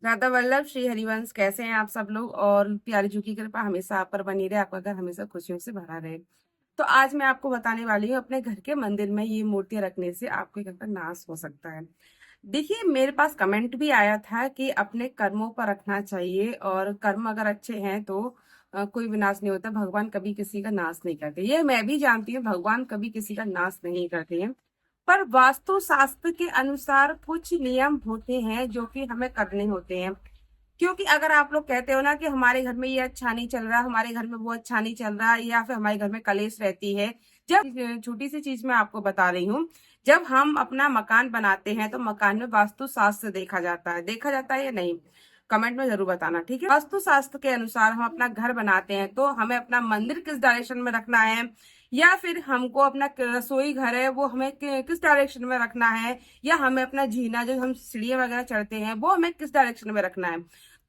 राधा वल्लभ श्री हरिवंश, कैसे हैं आप सब लोग। और प्यारी जू की कृपा हमेशा आप पर बनी रहे, आपका घर हमेशा खुशियों से भरा रहे। तो आज मैं आपको बताने वाली हूँ अपने घर के मंदिर में ये मूर्तियां रखने से आपके घर का नाश हो सकता है। देखिए, मेरे पास कमेंट भी आया था कि अपने कर्मों पर रखना चाहिए और कर्म अगर अच्छे हैं तो कोई विनाश नहीं होता। भगवान कभी किसी का नाश नहीं करते, ये मैं भी जानती हूँ, भगवान कभी किसी का नाश नहीं करते हैं। पर वास्तु शास्त्र के अनुसार कुछ नियम होते हैं जो कि हमें करने होते हैं। क्योंकि अगर आप लोग कहते हो ना कि हमारे घर में ये अच्छा नहीं चल रहा, हमारे घर में वो अच्छा नहीं चल रहा, या फिर हमारे घर में कलेश रहती है। जब छोटी सी चीज मैं आपको बता रही हूँ, जब हम अपना मकान बनाते हैं तो मकान में वास्तु शास्त्र देखा जाता है या नहीं, कमेंट में जरूर बताना, ठीक है। वास्तु शास्त्र के अनुसार हम अपना घर बनाते हैं तो हमें अपना मंदिर किस डायरेक्शन में रखना है, या फिर हमको अपना रसोई घर है वो हमें किस डायरेक्शन में रखना है, या हमें अपना जीना जो हम सीढ़ियां वगैरह चढ़ते हैं वो हमें किस डायरेक्शन में रखना है।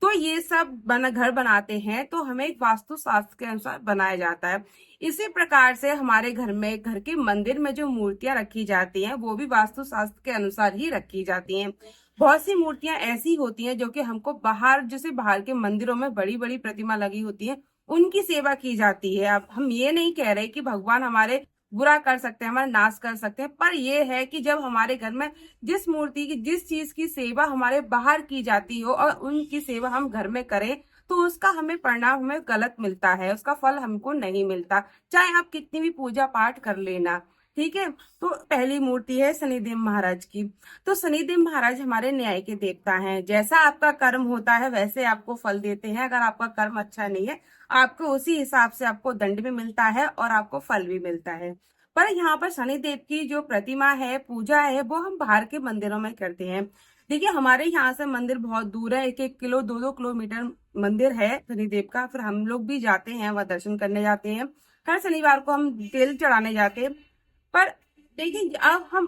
तो ये सब घर बनाते हैं तो हमें एक वास्तु शास्त्र के अनुसार बनाया जाता है। इसी प्रकार से हमारे घर में, घर के मंदिर में जो मूर्तियां रखी जाती हैं वो भी वास्तु शास्त्र के अनुसार ही रखी जाती हैं। बहुत सी मूर्तियां ऐसी होती हैं जो कि हमको बाहर, जैसे बाहर के मंदिरों में बड़ी बड़ी प्रतिमा लगी होती है, उनकी सेवा की जाती है। अब हम ये नहीं कह रहे कि भगवान हमारे बुरा कर सकते हैं, हमारा नाश कर सकते हैं, पर यह है कि जब हमारे घर में जिस मूर्ति की, जिस चीज की सेवा हमारे बाहर की जाती हो और उनकी सेवा हम घर में करें तो उसका हमें परिणाम हमें गलत मिलता है, उसका फल हमको नहीं मिलता, चाहे आप कितनी भी पूजा पाठ कर लेना, ठीक है। तो पहली मूर्ति है शनिदेव महाराज की। तो शनिदेव महाराज हमारे न्याय के देवता हैं। जैसा आपका कर्म होता है वैसे आपको फल देते हैं। अगर आपका कर्म अच्छा नहीं है, आपको उसी हिसाब से आपको दंड भी मिलता है और आपको फल भी मिलता है। पर यहाँ पर शनिदेव की जो प्रतिमा है, पूजा है, वो हम बाहर के मंदिरों में करते हैं। देखिए, हमारे यहाँ से मंदिर बहुत दूर है, 1-1 किलो 2-2 किलोमीटर मंदिर है शनिदेव का। फिर हम लोग भी जाते हैं, वह दर्शन करने जाते हैं। हर शनिवार को हम तेल चढ़ाने जाते हैं। पर देखिए, अब हम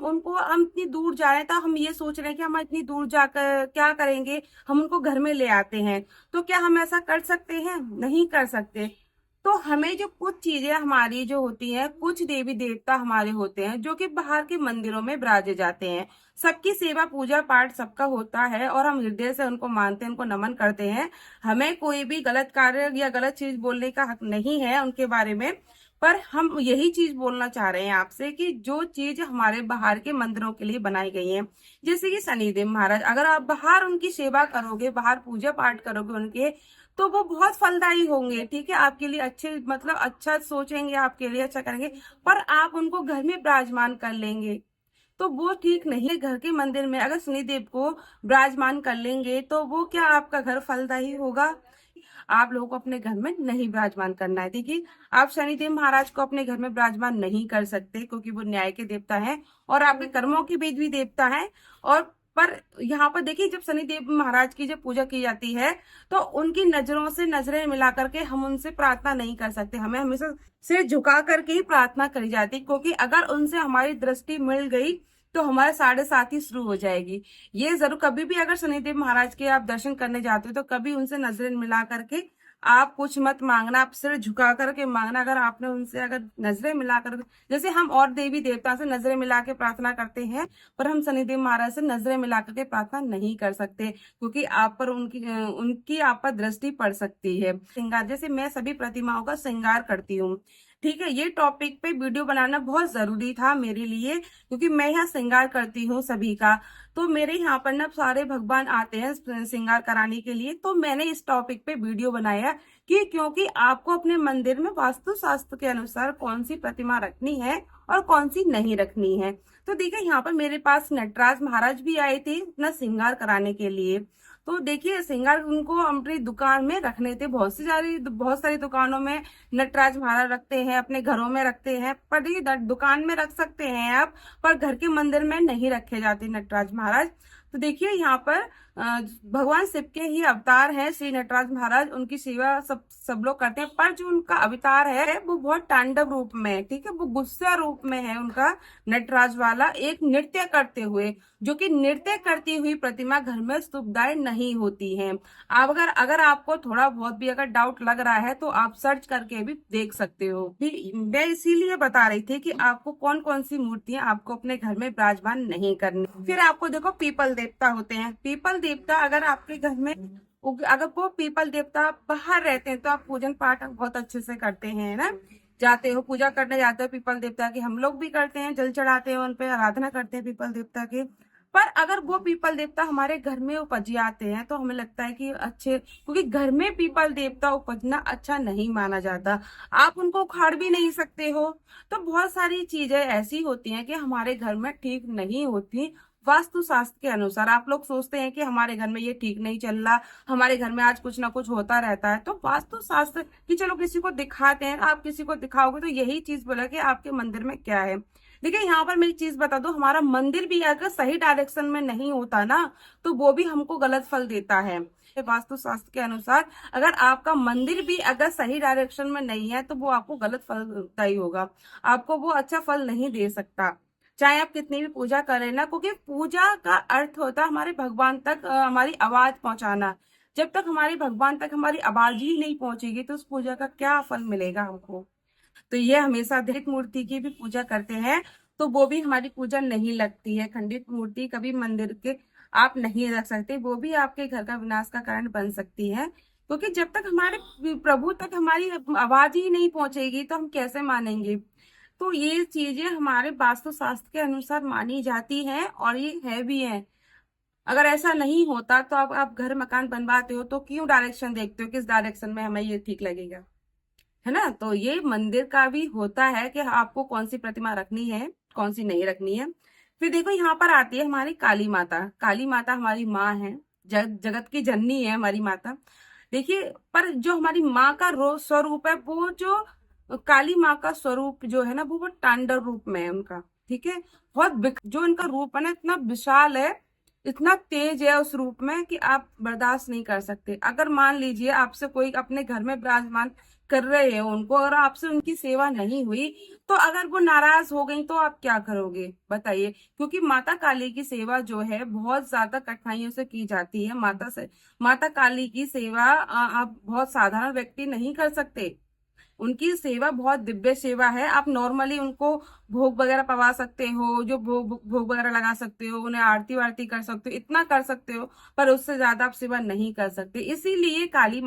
इतनी दूर जा रहे हैं तो हम ये सोच रहे हैं कि हम इतनी दूर जाकर क्या करेंगे, हम उनको घर में ले आते हैं। तो क्या हम ऐसा कर सकते हैं? नहीं कर सकते। तो हमें जो कुछ चीजें हमारी जो होती हैं, कुछ देवी देवता हमारे होते हैं जो कि बाहर के मंदिरों में विराजे जाते हैं। सबकी सेवा पूजा पाठ सबका होता है और हम हृदय से उनको मानते हैं, उनको नमन करते हैं। हमें कोई भी गलत कार्य या गलत चीज बोलने का हक नहीं है उनके बारे में। पर हम यही चीज बोलना चाह रहे हैं आपसे कि जो चीज हमारे बाहर के मंदिरों के लिए बनाई गई है, जैसे कि शनिदेव महाराज, अगर आप बाहर उनकी सेवा करोगे, बाहर पूजा पाठ करोगे उनके, तो वो बहुत फलदायी होंगे, ठीक है, आपके लिए अच्छे, मतलब अच्छा सोचेंगे, आपके लिए अच्छा करेंगे। पर आप उनको घर में विराजमान कर लेंगे तो वो ठीक नहीं है। घर के मंदिर में अगर शनिदेव को विराजमान कर लेंगे तो वो क्या आपका घर फलदायी होगा? आप लोगों को अपने घर में नहीं विराजमान करना है। देखिए, आप शनिदेव महाराज को अपने घर में विराजमान नहीं कर सकते क्योंकि वो न्याय के देवता हैं और आपके कर्मों के बीच भी देवता हैं। और पर यहाँ पर देखिए, जब शनिदेव महाराज की जब पूजा की जाती है तो उनकी नजरों से नजरें मिला करके हम उनसे प्रार्थना नहीं कर सकते। हमें हमेशा सिर झुका करके ही प्रार्थना करी जाती है, क्योंकि अगर उनसे हमारी दृष्टि मिल गई तो हमारे 7:30 ही शुरू हो जाएगी। ये जरूर, कभी भी अगर शनिदेव महाराज के आप दर्शन करने जाते हो तो कभी उनसे नजरें मिला करके आप कुछ मत मांगना, आप सिर झुका करके मांगना। अगर आपने उनसे अगर नजरें मिला कर, जैसे हम और देवी देवता से नजरें मिला के प्रार्थना करते हैं, पर हम शनिदेव महाराज से नजरें मिला करके प्रार्थना नहीं कर सकते, क्योंकि आप पर उनकी आप पर दृष्टि पड़ सकती है। श्रृंगार, जैसे मैं सभी प्रतिमाओं का श्रृंगार करती हूँ, ठीक है। ये टॉपिक पे वीडियो बनाना बहुत जरूरी था मेरे लिए, क्योंकि मैं यहाँ श्रृंगार करती हूँ सभी का। तो मेरे यहाँ पर ना सारे भगवान आते हैं श्रृंगार कराने के लिए, तो मैंने इस टॉपिक पे वीडियो बनाया कि क्योंकि आपको अपने मंदिर में वास्तु शास्त्र के अनुसार कौन सी प्रतिमा रखनी है और कौन सी नहीं रखनी है। तो देखिए, यहाँ पर मेरे पास नटराज महाराज भी आए थे अपना श्रृंगार कराने के लिए। तो देखिए, श्रृंगार उनको अपनी दुकान में रखने थे, बहुत सारी दुकानों में नटराज महाराज रखते हैं, अपने घरों में रखते हैं। पर देखिए, दुकान में रख सकते हैं आप, पर घर के मंदिर में नहीं रखे जाते नटराज महाराज। तो देखिए, यहाँ पर भगवान शिव के ही अवतार हैं श्री नटराज महाराज, उनकी सेवा सब लोग करते हैं। पर जो उनका अवतार है वो बहुत तांडव रूप में है, ठीक है, वो गुस्सा रूप में है उनका, नटराज वाला एक नृत्य करते हुए, जो कि नृत्य करती हुई प्रतिमा घर में सुखदायी नहीं होती है। आप अगर आपको थोड़ा बहुत भी अगर डाउट लग रहा है तो आप सर्च करके भी देख सकते हो। मैं इसीलिए बता रही थी कि आपको कौन कौन सी मूर्तियां आपको अपने घर में विराजमान नहीं करनी। फिर आपको देखो, पीपल देवता होते हैं। पीपल पीपल देवता अगर आपके घर में अगर वो पीपल देवता बाहर रहते हैं तो आप पूजन पाठ बहुत अच्छे से करते हैं ना, जाते हो पूजा करने जाते हो पीपल देवता की, हम लोग भी करते हैं, जल चढ़ाते हैं, उन पे आराधना करते हैं पीपल देवता की। पर अगर वो पीपल देवता हमारे घर में उपज आते हैं तो हमें लगता है कि अच्छे, क्योंकि घर में पीपल देवता उपजना अच्छा नहीं माना जाता, आप उनको उखाड़ भी नहीं सकते हो। तो बहुत सारी चीजें ऐसी होती हैं कि हमारे घर में ठीक नहीं होती वास्तु शास्त्र के अनुसार। आप लोग सोचते हैं कि हमारे घर में ये ठीक नहीं चल रहा, हमारे घर में आज कुछ ना कुछ होता रहता है, तो वास्तु शास्त्र कि चलो किसी को दिखाते हैं, आप किसी को दिखाओगे तो यही चीज बोला कि आपके मंदिर में क्या है। देखिए यहाँ पर मैं एक चीज बता दूं, हमारा मंदिर भी अगर सही डायरेक्शन में नहीं होता ना तो वो भी हमको गलत फल देता है। वास्तु शास्त्र के अनुसार अगर आपका मंदिर भी अगर सही डायरेक्शन में नहीं है तो वो आपको गलत फल देता ही होगा, आपको वो अच्छा फल नहीं दे सकता, चाहे आप कितनी भी पूजा करें ना, क्योंकि पूजा का अर्थ होता है हमारे भगवान तक हमारी आवाज पहुंचाना। जब तक हमारी भगवान तक हमारी आवाज ही नहीं पहुंचेगी तो उस पूजा का क्या फल मिलेगा हमको। तो ये हमेशा दलित मूर्ति की भी पूजा करते हैं तो वो भी हमारी पूजा नहीं लगती है। खंडित मूर्ति कभी मंदिर के आप नहीं रख सकते, वो भी आपके घर का विनाश का कारण बन सकती है, क्योंकि जब तक हमारे प्रभु तक हमारी आवाज ही नहीं पहुंचेगी तो हम कैसे मानेंगे। तो ये चीजें हमारे वास्तु शास्त्र के अनुसार मानी जाती हैं और ये है भी है। अगर ऐसा नहीं होता तो आप घर मकान बनवाते हो तो क्यों डायरेक्शन देखते हो, किस डायरेक्शन में हमें ये ठीक लगेगा, है ना। तो ये मंदिर का भी होता है कि आपको कौन सी प्रतिमा रखनी है, कौन सी नहीं रखनी है। फिर देखो यहाँ पर आती है हमारी काली माता। काली माता हमारी माँ है, जगत की जननी है हमारी माता। देखिए, पर जो हमारी माँ का स्वरूप है, वो जो काली माँ का स्वरूप जो है ना वो तांडव रूप में है उनका, ठीक है। बहुत जो इनका रूप है ना इतना विशाल है, इतना तेज है उस रूप में कि आप बर्दाश्त नहीं कर सकते। अगर मान लीजिए आपसे कोई अपने घर में विराजमान कर रहे हैं उनको, अगर आपसे उनकी सेवा नहीं हुई तो अगर वो नाराज हो गई तो आप क्या करोगे बताइए। क्योंकि माता काली की सेवा जो है बहुत ज्यादा कठिनाइयों से की जाती है। माता काली की सेवा आप बहुत साधारण व्यक्ति नहीं कर सकते। उनकी सेवा बहुत दिव्य सेवा है। आप नॉर्मली उनको भोग वगैरह पवा सकते हो, जो भोग भोग वगैरह लगा सकते हो, उन्हें आरती वारती कर सकते हो, इतना कर सकते हो, पर उससे ज्यादा आप सेवा नहीं कर सकते। इसीलिए काली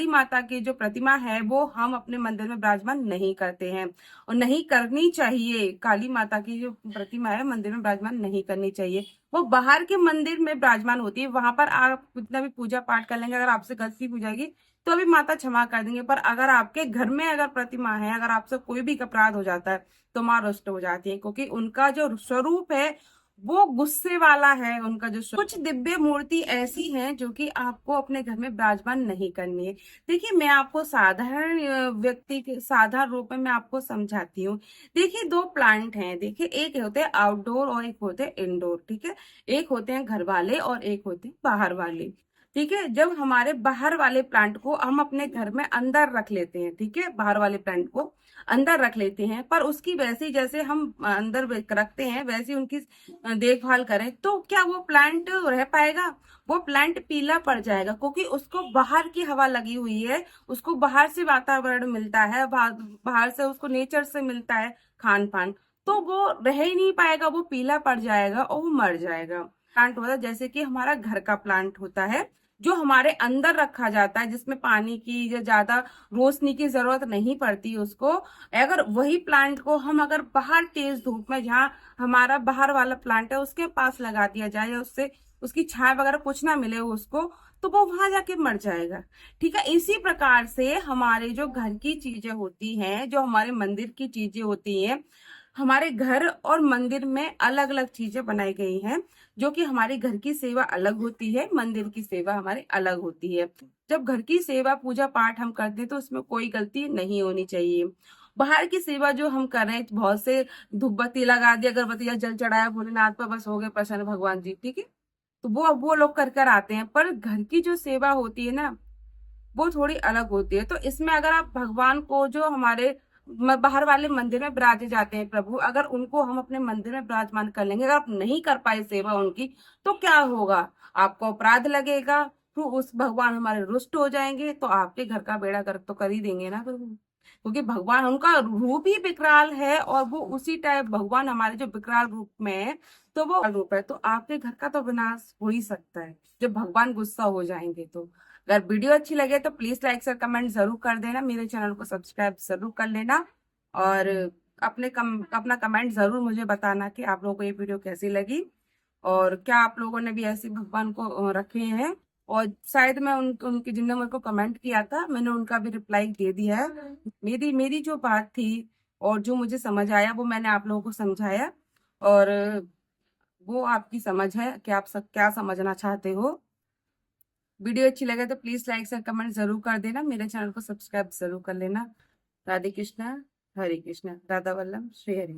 माता की जो प्रतिमा है वो हम अपने मंदिर में विराजमान नहीं करते हैं और नहीं करनी चाहिए। काली माता की जो प्रतिमा है मंदिर में विराजमान नहीं करनी चाहिए, वो बाहर के मंदिर में विराजमान होती है, वहां पर आप कितना भी पूजा पाठ कर लेंगे, अगर आपसे गलती हो जाएगी तो अभी माता क्षमा कर देंगे। पर अगर आपके घर में अगर प्रतिमा है, अगर आपसे कोई भी अपराध हो जाता है तो माँ रुष्ट हो जाती है, क्योंकि उनका जो स्वरूप है वो गुस्से वाला है। उनका जो कुछ दिव्य मूर्ति ऐसी हैं जो कि आपको अपने घर में विराजमान नहीं करनी है। देखिए, मैं आपको साधारण व्यक्ति के साधारण रूप में मैं आपको समझाती हूँ। देखिए, दो प्लांट हैं, देखिए एक होते हैं आउटडोर और एक होते हैं इंडोर, ठीक है। एक होते हैं घर वाले और एक होते हैं बाहर वाले, ठीक है। जब हमारे बाहर वाले प्लांट को हम अपने घर में अंदर रख लेते हैं, ठीक है, बाहर वाले प्लांट को अंदर रख लेते हैं, पर उसकी वैसी जैसे हम अंदर रखते हैं वैसी उनकी देखभाल करें तो क्या वो प्लांट रह पाएगा। वो प्लांट पीला पड़ जाएगा, क्योंकि उसको बाहर की हवा लगी हुई है, उसको बाहर से वातावरण मिलता है, बाहर से उसको नेचर से मिलता है खान पान, तो वो रह ही नहीं पाएगा, वो पीला पड़ जाएगा और वो मर जाएगा। प्लांट होता है जैसे कि हमारा घर का प्लांट होता है जो हमारे अंदर रखा जाता है, जिसमें पानी की या ज्यादा रोशनी की जरूरत नहीं पड़ती उसको। अगर वही प्लांट को हम अगर बाहर तेज धूप में, जहाँ हमारा बाहर वाला प्लांट है उसके पास लगा दिया जाए या उससे उसकी छाया वगैरह कुछ ना मिले उसको, तो वो वहां जाके मर जाएगा, ठीक है। इसी प्रकार से हमारे जो घर की चीजें होती हैं, जो हमारे मंदिर की चीजें होती हैं, हमारे घर और मंदिर में अलग अलग चीजें बनाई गई हैं, जो कि हमारे घर की सेवा अलग होती है, मंदिर की सेवा हमारी अलग होती है। जब घर की सेवा पूजा पाठ हम करते हैं तो उसमें कोई गलती नहीं होनी चाहिए। बाहर की सेवा जो हम कर रहे हैं, बहुत से धूप बत्ती लगा दी, अगरबत्ती या जल चढ़ाया भोलेनाथ पर, बस हो गए प्रसन्न भगवान जी, ठीक है, तो वो लोग कर कर आते हैं। पर घर की जो सेवा होती है ना वो थोड़ी अलग होती है। तो इसमें अगर आप भगवान को जो हमारे बाहर वाले मंदिर में विराजे जाते हैं प्रभु, अगर उनको हम अपने मंदिर में विराजमान कर लेंगे, अगर आप नहीं कर पाए सेवा उनकी, तो क्या होगा, आपको अपराध लगेगा, तो उस भगवान हमारे रुष्ट हो जाएंगे, तो आपके घर का बेड़ा गर्क तो कर ही देंगे ना प्रभु। क्योंकि भगवान उनका रूप ही विकराल है, और वो उसी टाइप भगवान हमारे जो विकराल रूप में है, तो वो रूप है, तो आपके घर का तो विनाश हो ही सकता है जब भगवान गुस्सा हो जाएंगे। तो अगर वीडियो अच्छी लगे तो प्लीज लाइक शेयर कमेंट जरूर कर देना, मेरे चैनल को सब्सक्राइब जरूर कर लेना, और अपना कमेंट जरूर मुझे बताना कि आप लोगों को ये वीडियो कैसी लगी, और क्या आप लोगों ने भी ऐसे भगवान को रखे हैं। और शायद मैं उनके जिनने मेरे को कमेंट किया था, मैंने उनका भी रिप्लाई दे दिया है। मेरी मेरी जो बात थी और जो मुझे समझ आया वो मैंने आप लोगों को समझाया, और वो आपकी समझ है कि आप सब क्या समझना चाहते हो। वीडियो अच्छी लगे तो प्लीज लाइक शेयर कमेंट जरूर कर देना, मेरे चैनल को सब्सक्राइब जरूर कर लेना। राधे कृष्णा, हरे कृष्णा, राधा वल्लभ, श्री हरि।